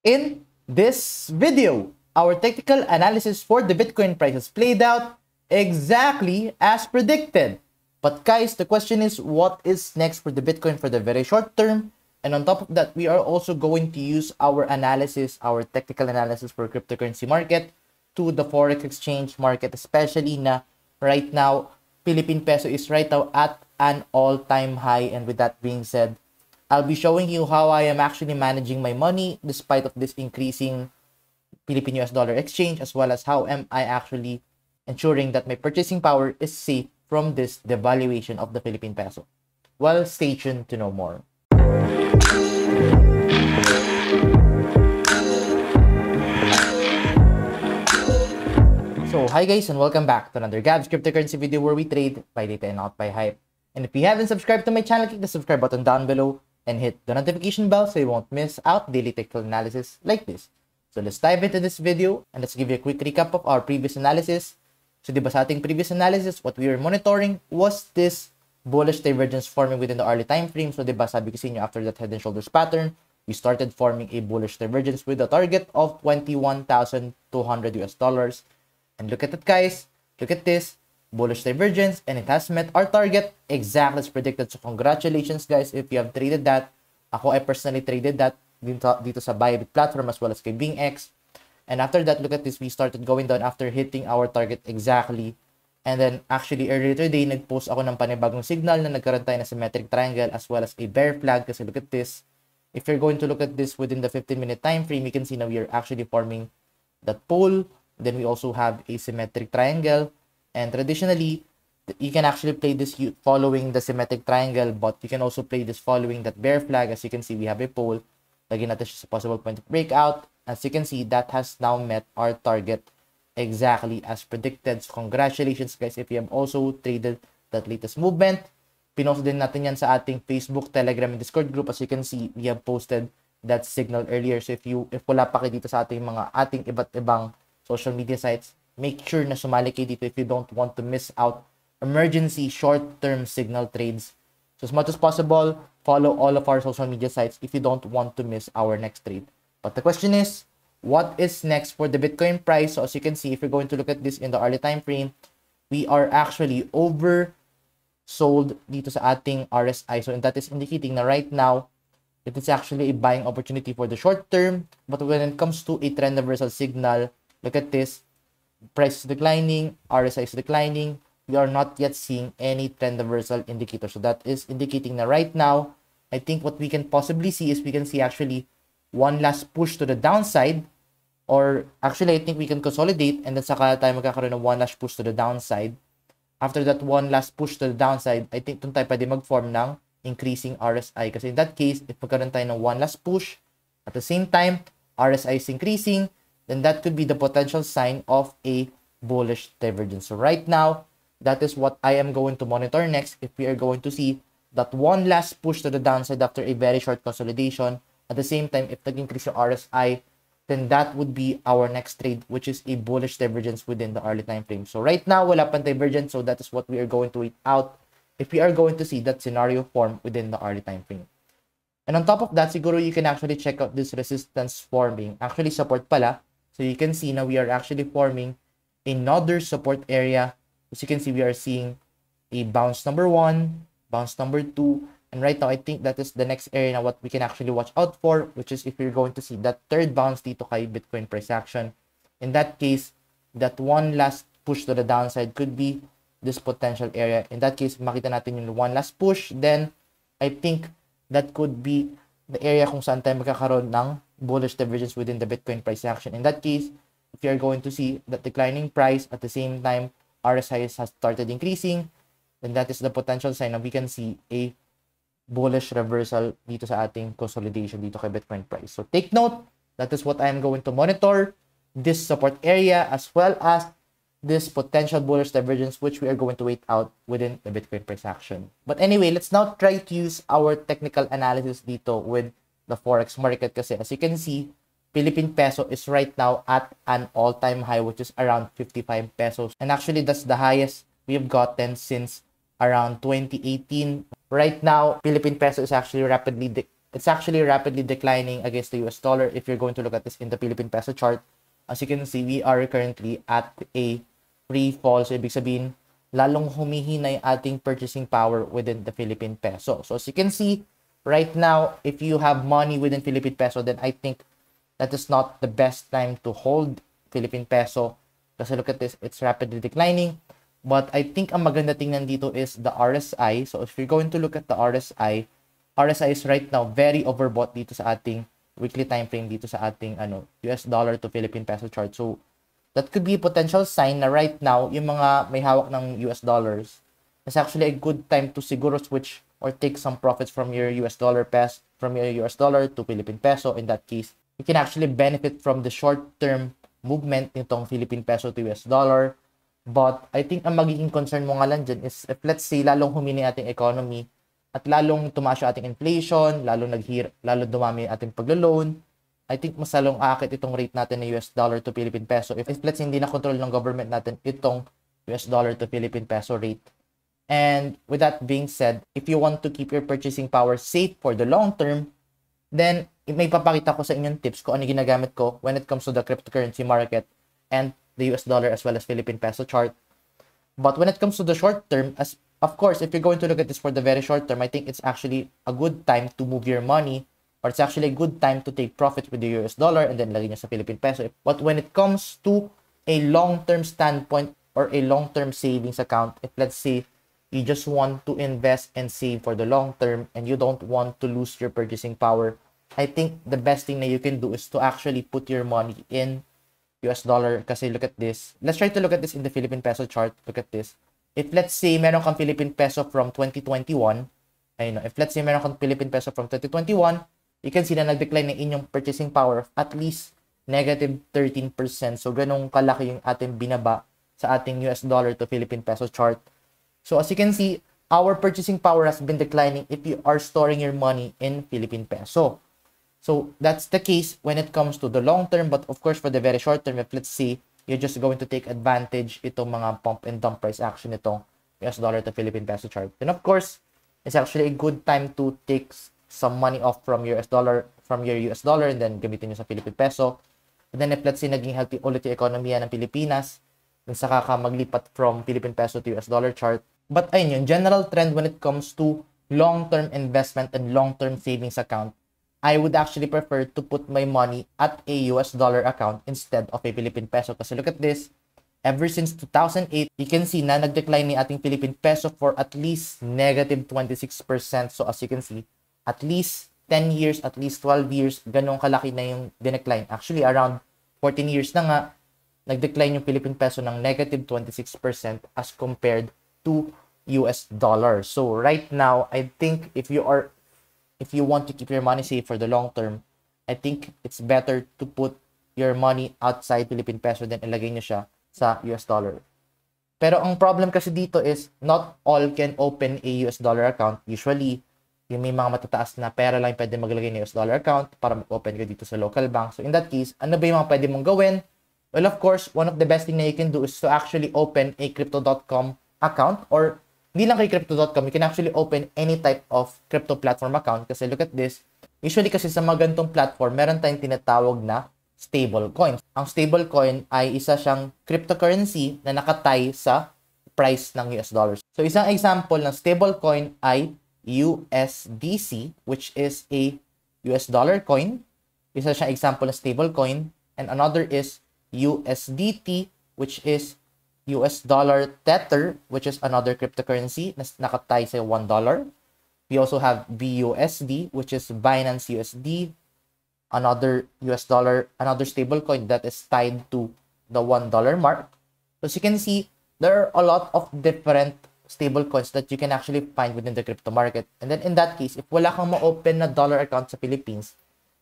In this video, our technical analysis for the Bitcoin price has played out exactly as predicted. But guys, the question is, what is next for the Bitcoin for the very short term? And on top of that, we are also going to use our analysis, our technical analysis for cryptocurrency market to the forex exchange market, especially na right now, Philippine peso is right now at an all-time high. And with that being said, I'll be showing you how I am actually managing my money despite of this increasing Philippine US dollar exchange, as well as how am I actually ensuring that my purchasing power is safe from this devaluation of the Philippine peso. Well, stay tuned to know more. So, hi guys and welcome back to another Gab's cryptocurrency video where we trade by data and not by hype. And if you haven't subscribed to my channel, click the subscribe button down below and hit the notification bell so you won't miss out daily technical analysis like this. So let's dive into this video and let's give you a quick recap of our previous analysis. So diba sa ating previous analysis, what we were monitoring was this bullish divergence forming within the early time frame. So diba sabi ko sa inyo, after that head and shoulders pattern, we started forming a bullish divergence with a target of $21,200 US dollars. And look at it guys, look at this, bullish divergence, and it has met our target exactly as predicted. So congratulations guys if you have traded that. I personally traded that dito sa Bybit platform as well as kay BingX. And after that, look at this, we started going down after hitting our target exactly. And then actually earlier today, nag-post ako ng panibagong signal na nagkaroon tayo na symmetric triangle as well as a bear flag. Kasi look at this, if you're going to look at this within the 15-minute time frame, you can see now we are actually forming that pole. Then we also have a symmetric triangle. And traditionally, you can actually play this following the symmetric triangle, but you can also play this following that bear flag. As you can see, we have a pole. Lagyan natin siya sa possible point of breakout. As you can see, that has now met our target exactly as predicted. So congratulations guys if you have also traded that latest movement. Pinost din natin yan sa ating Facebook, Telegram, and Discord group. As you can see, we have posted that signal earlier. So if wala pa kayo dito sa ating iba't ibang social media sites, make sure na sumali kayo dito if you don't want to miss out emergency short-term signal trades. So as much as possible, follow all of our social media sites if you don't want to miss our next trade. But the question is, what is next for the Bitcoin price? So as you can see, if you're going to look at this in the early time frame, we are actually oversold dito sa ating RSI. So and that is indicating na right now, it is actually a buying opportunity for the short term. But when it comes to a trend reversal signal, look at this, price is declining, RSI is declining. We are not yet seeing any trend reversal indicator. So that is indicating that right now, I think what we can possibly see is we can see actually one last push to the downside, or actually I think we can consolidate and then saka tayo magkakaroon ng one last push to the downside. After that one last push to the downside, I think doon tayo pwede mag-form ng increasing RSI. Kasi in that case, if magkaroon tayo ng one last push, at the same time, RSI is increasing, then that could be the potential sign of a bullish divergence. So right now, that is what I am going to monitor next if we are going to see that one last push to the downside after a very short consolidation. At the same time, if nag-increase yung RSI, then that would be our next trade, which is a bullish divergence within the early time frame. So right now, wala pang divergence, so that is what we are going to wait out if we are going to see that scenario form within the early time frame. And on top of that, siguro you can actually check out this resistance forming. Actually, support pala. So you can see now we are actually forming another support area. As you can see, we are seeing a bounce number 1, bounce number 2, and right now I think that is the next area now what we can actually watch out for, which is if you're going to see that third bounce dito kay Bitcoin price action. In that case, that one last push to the downside could be this potential area. In that case, makita natin yung one last push, then I think that could be the area kung saan tayo magkakaroon ng bullish divergence within the Bitcoin price action. In that case, if you're going to see that declining price at the same time RSI has started increasing, then that is the potential sign na we can see a bullish reversal dito sa ating consolidation dito kay Bitcoin price. So take note, that is what I am going to monitor, this support area as well as this potential bullish divergence which we are going to wait out within the Bitcoin price action. But anyway, let's now try to use our technical analysis dito with the forex market kasi as you can see, Philippine peso is right now at an all-time high, which is around 55 pesos. And actually, that's the highest we've gotten since around 2018. Right now, Philippine peso is actually rapidly it's actually rapidly declining against the US dollar. If you're going to look at this in the Philippine peso chart, as you can see, we are currently at a free fall. So, ibig sabihin, lalong humihina yung ating purchasing power within the Philippine peso. So, as you can see, right now, if you have money within Philippine peso, then I think that is not the best time to hold Philippine peso. Kasi look at this, it's rapidly declining. But I think ang maganda tingnan dito is the RSI. So if you're going to look at the RSI, RSI is right now very overbought dito sa ating weekly time frame dito sa ating US dollar to Philippine peso chart. So that could be a potential sign na right now yung mga may hawak ng US dollars, it's actually a good time to siguro switch or take some profits from your US dollar to Philippine peso. In that case, you can actually benefit from the short-term movement nitong Philippine peso to US dollar. But I think ang magiging concern mo nga lang dyan is if let's say lalong humini ating economy at lalong tumaas yung ating inflation, lalong dumami yung ating paglo-loan, I think mas lalong aakit itong rate natin na US dollar to Philippine peso if let's say hindi na control ng government natin itong US dollar to Philippine peso rate. And with that being said, if you want to keep your purchasing power safe for the long term, then may papakita ko sa inyong tips kung ano ginagamit ko when it comes to the cryptocurrency market and the US dollar as well as Philippine peso chart. But when it comes to the short term, as of course, if you're going to look at this for the very short term, I think it's actually a good time to move your money, or it's actually a good time to take profit with the US dollar and then lagay nyo sa Philippine peso. But when it comes to a long-term standpoint or a long-term savings account, if let's say you just want to invest and save for the long term and you don't want to lose your purchasing power, I think the best thing that you can do is to actually put your money in US dollar. Kasi look at this. Let's try to look at this in the Philippine peso chart. Look at this. If let's say meron kang Philippine peso from 2021, if let's say meron kang Philippine peso from 2021, you can see na nag-decline ng inyong purchasing power of at least negative 13%. So, ganun kalaki yung ating binaba sa ating US dollar to Philippine peso chart. So, as you can see, our purchasing power has been declining if you are storing your money in Philippine peso. So, that's the case when it comes to the long term. But of course, for the very short term, if let's say you're just going to take advantage itong mga pump and dump price action itong US dollar to Philippine peso chart, then of course, it's actually a good time to take some money off from your US dollar, and then gamitin nyo sa Philippine peso. And then if let's say naging healthy ulit yung ekonomiya ng Pilipinas, then saka ka maglipat from Philippine peso to US dollar chart. But ayun yung general trend when it comes to long-term investment and long-term savings account, I would actually prefer to put my money at a US dollar account instead of a Philippine peso. Kasi look at this. Ever since 2008, you can see na nag-decline ni ating Philippine peso for at least negative 26%. So as you can see, at least 10 years, at least 12 years, ganun kalaki na yung dinecline. Actually, around 14 years na nga, nag-decline yung Philippine peso ng negative 26% as compared to US dollar. So right now, I think if you want to keep your money safe for the long term, I think it's better to put your money outside Philippine peso than ilagay nyo siya sa US dollar. Pero ang problem kasi dito is not all can open a US dollar account. Usually, yung may mga matataas na pera lang pwede maglagay ng US dollar account para mag-open ka dito sa local bank. So in that case, ano ba yung mga pwede mong gawin? Well, of course, one of the best thing na you can do is to actually open a crypto.com account, or hindi lang kay crypto.com, you can actually open any type of crypto platform account. Kasi look at this. Usually kasi sa mga ganitong platform, meron tayong tinatawag na stable coins. Ang stable coin ay isa siyang cryptocurrency na nakatay sa price ng US dollars. So isang example ng stable coin ay USDC, which is a US dollar coin. Isa siyang example ng stable coin. And another is USDT, which is US dollar Tether, which is another cryptocurrency na nakatay sa $1. We also have BUSD, which is Binance USD, another stable coin that is tied to the $1 mark. So as you can see, there are a lot of different stable coins that you can actually find within the crypto market. And then in that case, if wala kang ma-open na dollar account sa Philippines,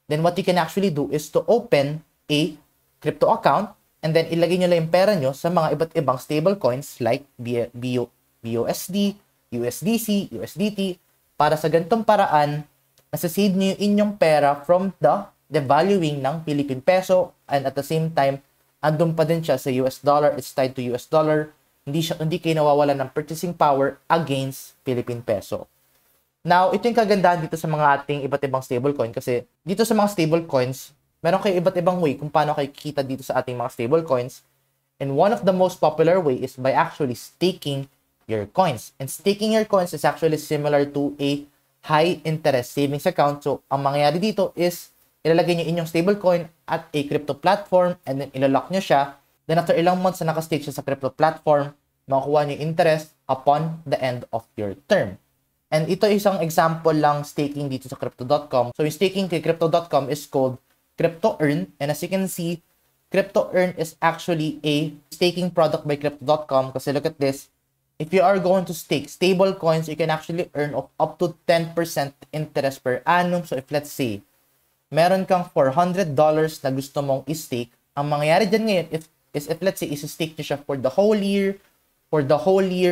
then what you can actually do is to open a crypto account and then ilagay nyo lang yung pera nyo sa mga iba't ibang stable coins like BUSD, USDC, USDT, para sa ganitong paraan, nasa-save nyo yung inyong pera from the devaluing ng Philippine peso, and at the same time, andun pa din siya sa US dollar, it's tied to US dollar, hindi kayo nawawalan ng purchasing power against Philippine peso. Now, ito yung kagandahan dito sa mga ating iba't ibang stablecoin kasi dito sa mga stablecoins, meron kayo iba't ibang way kung paano kayo kikita dito sa ating mga stablecoins. And one of the most popular way is by actually staking your coins. And staking your coins is actually similar to a high interest savings account. So, ang mangyayari dito is ilalagay nyo inyong stablecoin at a crypto platform and then ilalock nyo siya. Then after ilang months na nakastake siya sa crypto platform, makukuha nyo interest upon the end of your term. And ito isang example lang staking dito sa crypto.com. So yung staking kay crypto.com is called Crypto Earn. And as you can see, Crypto Earn is actually a staking product by crypto.com. Kasi look at this. If you are going to stake stable coins, you can actually earn up to 10% interest per annum. So if let's say, meron kang $400 na gusto mong i-stake, ang mangyayari dyan ngayon if let's say is-stake nyo siya for the whole year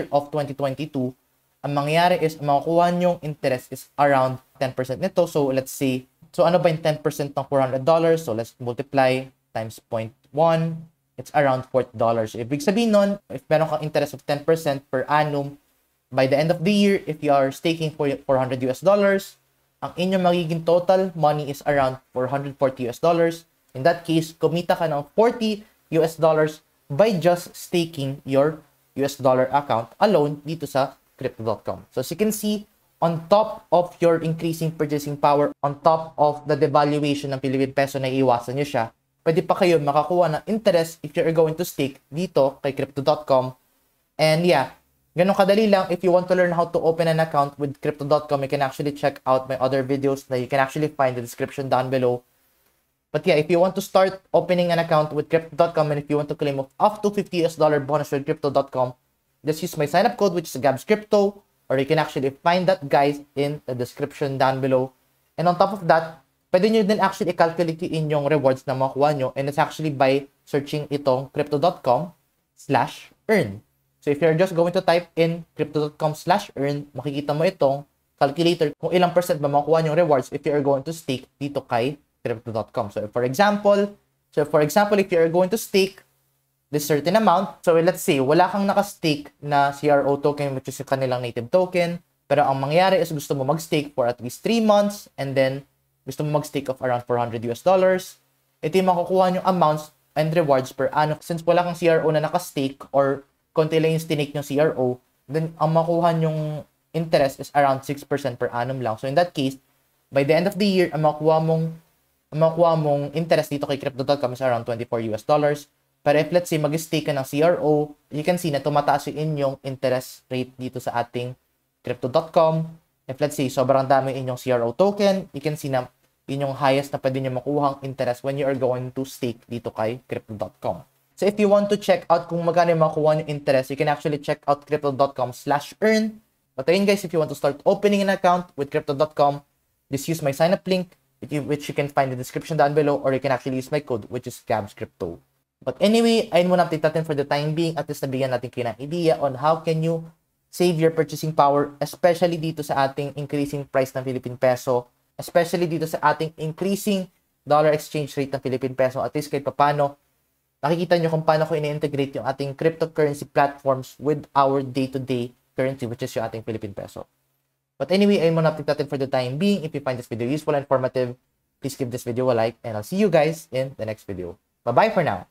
of 2022, ang mangyayari is makukuha nyong interest is around 10% nito. So let's say, so ano ba yung 10% ng $400? So let's multiply times 0.1, it's around $40. So ibig sabihin nun, if meron kang interest of 10% per annum, by the end of the year, if you are staking for $400 ang inyong magiging total money is around $440. In that case, kumita ka ng $40 by just staking your US dollar account alone dito sa crypto.com. So as you can see, on top of your increasing purchasing power, on top of the devaluation ng Philippine peso na iiwasan nyo siya, pwede pa kayo makakuha ng interest if you're going to stake dito kay crypto.com. And yeah, ganun kadali lang. If you want to learn how to open an account with crypto.com, you can actually check out my other videos that you can actually find in the description down below. But yeah, if you want to start opening an account with crypto.com and if you want to claim up to $50 bonus with crypto.com, just use my sign-up code, which is GabsCrypto, or you can actually find that, guys, in the description down below. And on top of that, pwede nyo din actually i-calculate yung inyong rewards na makuha nyo, and it's actually by searching itong crypto.com/earn. So if you're just going to type in crypto.com/earn, makikita mo itong calculator kung ilang percent ba makuha yung rewards if you're going to stake dito kay crypto.com. So for example, if you're going to stake this certain amount. So let's say, wala kang nakastake na CRO token, which is yung kanilang native token. Pero ang mangyayari is gusto mo mag-stake for at least 3 months and then gusto mo mag-stake of around $400. Ito yung makukuha yung amounts and rewards per annum. Since wala kang CRO na nakastake or konti lang yung stake yung CRO, then ang makuha yung interest is around 6% per annum lang. So in that case, by the end of the year, ang makuha mong interest dito kay crypto.com is around $24. Pero if let's say mag-stake ka ng CRO, you can see na tumataas yung inyong interest rate dito sa ating crypto.com. If let's say sobrang dami inyong CRO token, you can see na yun yung highest na pwede nyo makuhang interest when you are going to stake dito kay crypto.com. So if you want to check out kung magkano yung makuha yung interest, you can actually check out crypto.com/earn. But ayun guys, if you want to start opening an account with crypto.com, just use my sign up link, which you can find in the description down below, or you can actually use my code, which is GabsCrypto. But anyway, ayun muna update natin for the time being. At least nabigyan natin kayo ng idea on how can you save your purchasing power, especially dito sa ating increasing price ng Philippine peso, especially dito sa ating increasing dollar exchange rate ng Philippine peso. At least kahit paano, nakikita nyo kung paano ko ini-integrate yung ating cryptocurrency platforms with our day-to-day currency, which is yung ating Philippine peso. But anyway, ayun muna update natin for the time being. If you find this video useful and informative, please give this video a like, and I'll see you guys in the next video. Bye-bye for now.